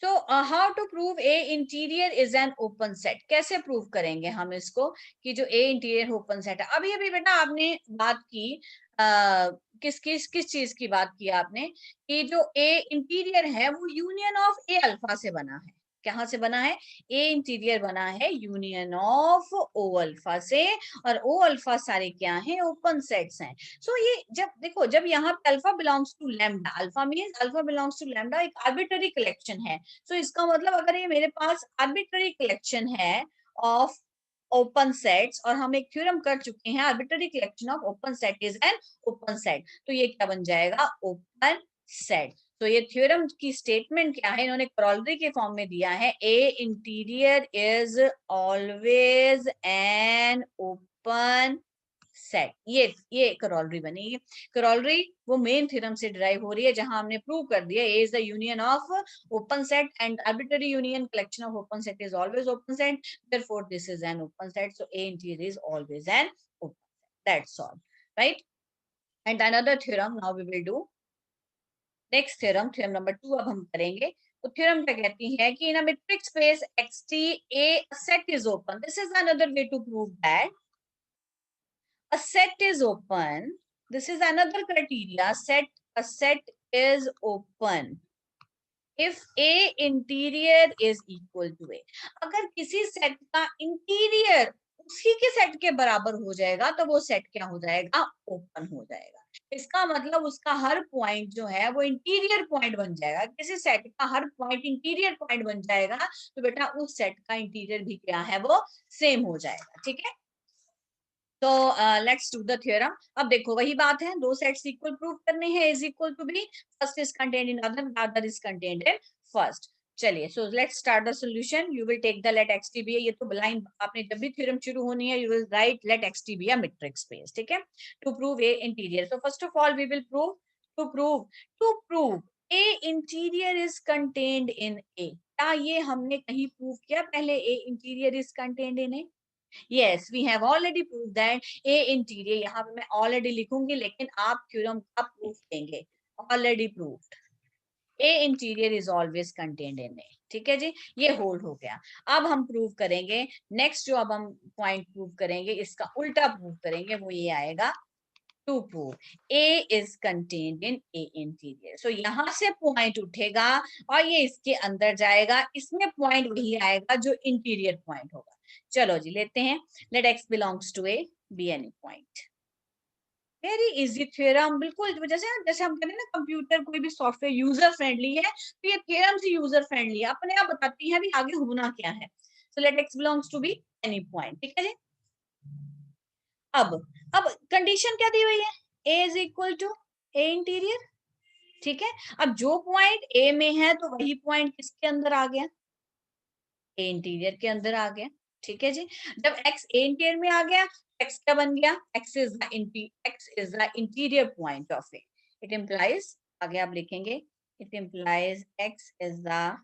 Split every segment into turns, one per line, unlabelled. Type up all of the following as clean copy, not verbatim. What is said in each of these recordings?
तो how to prove A interior is an open set, कैसे prove करेंगे हम इसको कि जो ए इंटीरियर ओपन सेट है। अभी अभी बेटा आपने बात की किस चीज की बात की आपने, कि जो ए इंटीरियर है वो यूनियन ऑफ ए अल्फा से बना है। कहाँ से बना है? ए इंटीरियर बना है यूनियन ऑफ ओ अल्फा से, और ओ अल्फा सारे क्या हैं? ओपन सेट्स हैं। सो ये जब देखो, जब यहाँ पे alpha belongs to lambda, alpha means alpha belongs to lambda, एक आर्बिट्ररी कलेक्शन है। सो इसका मतलब अगर ये मेरे पास आर्बिट्ररी कलेक्शन है ऑफ ओपन सेट्स, और हम एक थ्योरम कर चुके हैं, arbitrary collection of open set is an open set, तो ये क्या बन जाएगा? Open set. तो ये थ्योरम की स्टेटमेंट क्या है? इन्होंने करोलरी के फॉर्म में दिया है, A interior is always an open set. ये करोलरी बनेगी। करोलरी वो मेन थ्योरम से डिराइव हो रही है, जहां हमने प्रूव कर दिया A is the union of open set and arbitrary union collection of open set is always open set, therefore this is an open set, so A interior is always an open set. That's all, right? And another theorem now we will do. Next theorem, theorem number 2 अब हम करेंगे। तो theorem क्या कहती है कि in a metric space xt a set is open. This is another way to prove that a set is open. This is another criteria. A set is open if a interior is equal to a. अगर किसी set का interior उसी के set के बराबर हो जाएगा तो वो सेट क्या हो जाएगा? ओपन हो जाएगा। इसका मतलब उसका हर पॉइंट जो है वो इंटीरियर पॉइंट बन जाएगा। किसी सेट का हर पॉइंट इंटीरियर पॉइंट बन जाएगा तो बेटा उस सेट का इंटीरियर भी क्या है? वो सेम हो जाएगा। ठीक है, तो लेट्स डू द थ्योरम। अब देखो वही बात है, दो सेट्स इक्वल प्रूव करने हैं, is equal to B first is contained in other, other is contained in first. चलिए, so let's start the solution. You will take the let X T be, ये तो लाइन आपने जब भी theorem शुरू होनी है, you will write let X T be a metric space. ठीक है, to prove A interior. So first of all we will prove, to prove A interior is contained in A. क्या ये हमने कहीं प्रूव किया पहले A interior is contained in A? Yes, we have already proved that A interior, यहाँ पे मैं already लिखूंगी लेकिन आप थ्योरम का प्रूफ देंगे। Already proved A interior is always contained in A। ठीक है जी, ये होल्ड हो गया। अब हम प्रूव करेंगे नेक्स्ट, जो अब हम पॉइंट प्रूव करेंगे इसका उल्टा प्रूव करेंगे, वो ये आएगा to prove A is contained in A interior। So यहाँ से पॉइंट उठेगा और ये इसके अंदर जाएगा, इसमें पॉइंट वही आएगा जो इंटीरियर पॉइंट होगा। चलो जी लेते हैं, let x belongs to A be any point। Very easy theorem, बिल्कुल जैसे हम कहते हैं ना कंप्यूटर कोई भी सॉफ्टवेयर यूजर फ्रेंडली है, तो ये थ्योरम से यूजर फ्रेंडली है, अपने आप बताती है भी आगे होना क्या है। So let x belongs to be any point। ठीक है जी, अब अब कंडीशन क्या दी हुई है? A is equal to A interior. ठीक है, अब जो पॉइंट A में है तो वही पॉइंट किसके अंदर आ गया? ए इंटीरियर के अंदर आ गया। ठीक है जी, जब x ए इंटीरियर में आ गया, x क्या बन गया? x is the interior point of A. It implies, आगे आप लिखेंगे, it implies x is the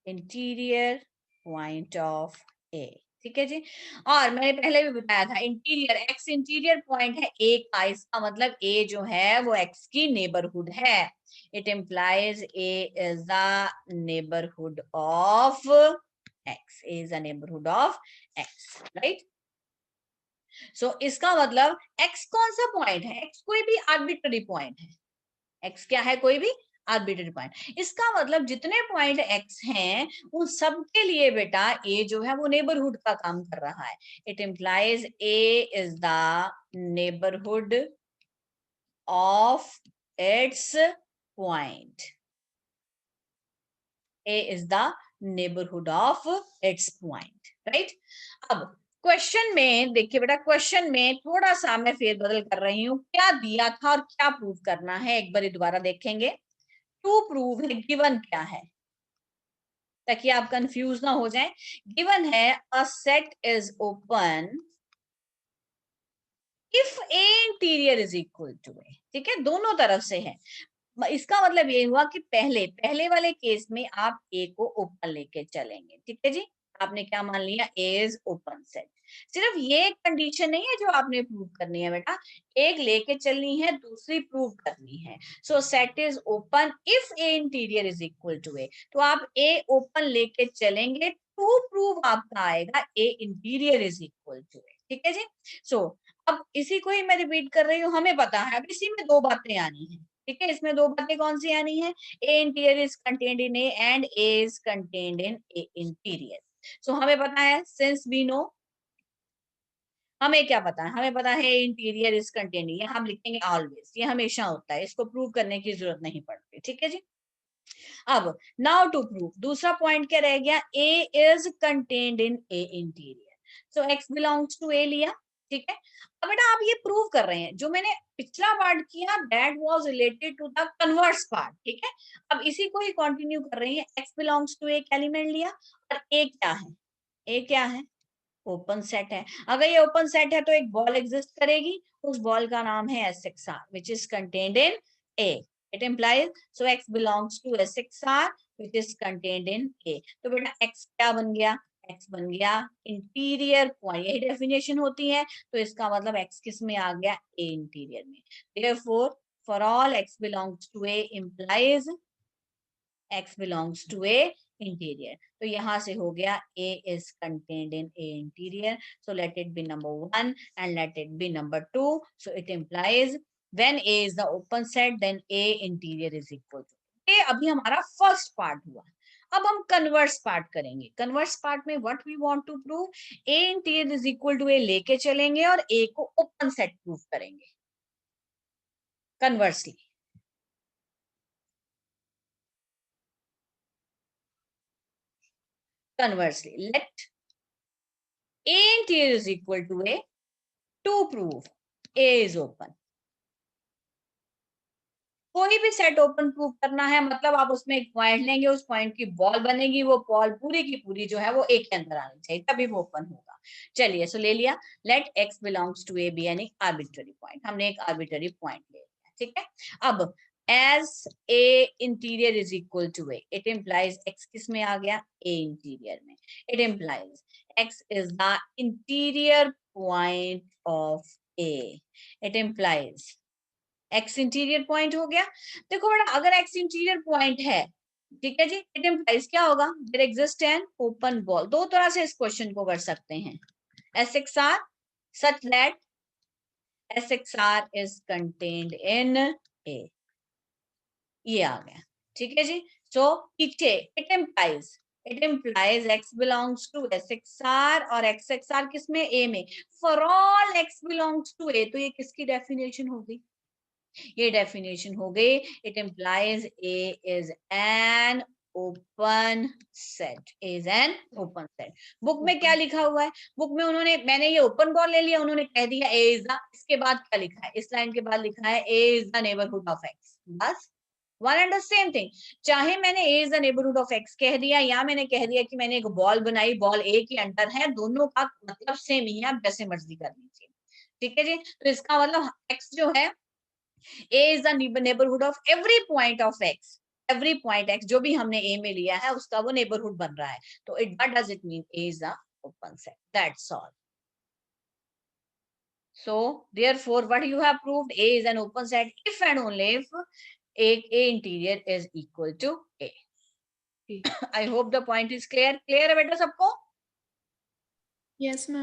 interior point of A. ठीक है जी, और मैंने पहले भी बताया था इंटीरियर, x इंटीरियर पॉइंट है a का, इसका मतलब a जो है वो x की नेबरहुड है। It implies a is the neighbourhood of x, a is a neighborhood of x, right? सो इसका मतलब x कौन सा पॉइंट है? x कोई भी आर्बिट्ररी पॉइंट है। x क्या है? कोई भी आर्बिट्ररी पॉइंट। इसका मतलब जितने पॉइंट x हैं उन सब के लिए बेटा a जो है वो नेबरहुड का काम कर रहा है। It implies a is the neighbourhood of its point. a is the neighborhood of its point, right? अब क्वेश्चन में देखिए बेटा, क्वेश्चन में थोड़ा सा मैं फेरबदल कर रही हूँ, क्या दिया था और क्या प्रूव करना है एक बार दोबारा देखेंगे। टू प्रूव है, गिवन क्या है ताकि आप कंफ्यूज ना हो जाएं। गिवन है a set is open if A interior is equal to A. ठीक है, दोनों तरफ से है। इसका मतलब ये हुआ कि पहले वाले केस में आप ए को ओपन लेके चलेंगे। ठीक है जी, आपने क्या मान लिया, ए इज ओपन सेट। सिर्फ ये एक कंडीशन नहीं है जो आपने प्रूव करनी है बेटा, एक लेके चलनी है, दूसरी प्रूव करनी है। So set is open if A interior is equal to A. तो आप ए ओपन लेके चलेंगे टू प्रूव आपका आएगा ए interior is equal to A. ठीक है जी। सो अब इसी को ही मैं रिपीट कर रही हूँ, हमें पता है अब इसी में दो बातें आनी है। ठीक है, इसमें दो बातें कौन सी आनी है, A interior is contained in A and A is contained in A interior. So हमें पता है, सिंस वी नो, हमें क्या पता है, हमें पता है इंटीरियर इज कंटेन्ड, ये हम लिखेंगे ऑलवेज, ये हमेशा होता है, इसको प्रूव करने की जरूरत नहीं पड़ती। ठीक है जी। अब नाउ टू प्रूव, दूसरा पॉइंट क्या रह गया, A is contained in A interior. So X belongs to A लिया। ठीक है, अब बेटा आप ये प्रूव कर रहे हैं, जो मैंने पिछला पार्ट किया that was related to the converse part. ठीक है, अब इसी को ही कंटिन्यू कर रहे हैं, एक्स बिलोंग्स टू एक एलिमेंट लिया और ए क्या है, ए क्या है, ओपन सेट है। अगर ये ओपन सेट है तो एक बॉल एग्जिस्ट करेगी, उस बॉल का नाम है SXR which is contained in A. It implies so X belongs to SXR which is contained in A. तो बेटा X क्या बन गया, X बन गया इंटीरियर पॉइंट, यही डेफिनेशन होती है। तो इसका मतलब X किस में आ गया, A इंटीरियर में। Therefore for all X belongs to A implies X belongs to A interior. तो यहाँ से हो गया A is contained in A interior. So let it be number 1 and let it be number 2. So it implies when A is the open set, then A interior is equal to. ये अभी हमारा first part हुआ। अब हम converse part करेंगे। Converse part में what we want to prove, A interior is equal to A लेके चलेंगे और A को ओपन सेट प्रूव करेंगे conversely. Conversely, let A interior is equal to A to prove A is open. कोई भी set open prove करना है मतलब आप उसमें एक पॉइंट लेंगे, उस पॉइंट की बॉल बनेगी, वो बॉल पूरी की पूरी जो है वो ए के अंदर आनी चाहिए, तभी वो ओपन होगा। चलिए, सो ले लिया, let X belongs to A be any arbitrary point, हमने एक आर्बिट्ररी पॉइंट ले लिया। ठीक है, अब as A interior is equal to A, it implies X किस में आ गया, ए इंटीरियर में। It implies X is the interior point of A. It implies X interior point हो गया। देखो बेटा, अगर एक्स इंटीरियर पॉइंट है, ठीक है जी, इट इम्प्लाइज क्या होगा, there exist an open ball. दो तरह से इस क्वेश्चन को कर सकते हैं, SXR such that SXR is contained in A, ये आ गया। ठीक है जी। सो पीछे it implies X belongs to SXR और XXR किसमें, ए में। For all X belongs to A, तो ये किसकी डेफिनेशन होगी, ये डेफिनेशन हो गई, it implies A is an open set, is an open set. Book में क्या लिखा हुआ है, बुक में उन्होंने, मैंने ये ओपन बॉल ले लिया, उन्होंने कह दिया ए इज द, इसके बाद क्या लिखा है, इस लाइन के बाद लिखा है A is the neighbourhood of X, बस one and the same thing. चाहे मैंने A is the neighbourhood of X कह दिया या मैंने कह दिया कि मैंने एक बॉल बनाई, बॉल ए के अंदर है, दोनों का मतलब सेम ही है, आप जैसे मर्जी कर लीजिए। ठीक है जी। तो इसका मतलब एक्स जो है, A is the neighborhood of every point of x. Every point x जो भी हमने A में लिया है उसका वो neighborhood बन रहा है। तो what does it mean? A is a open set. That's all. So therefore, what you have proved, A is an open set if and only if A interior is equal to A. I hope the point is clear. Clear है बेटा सबको?
Yes, ma'am.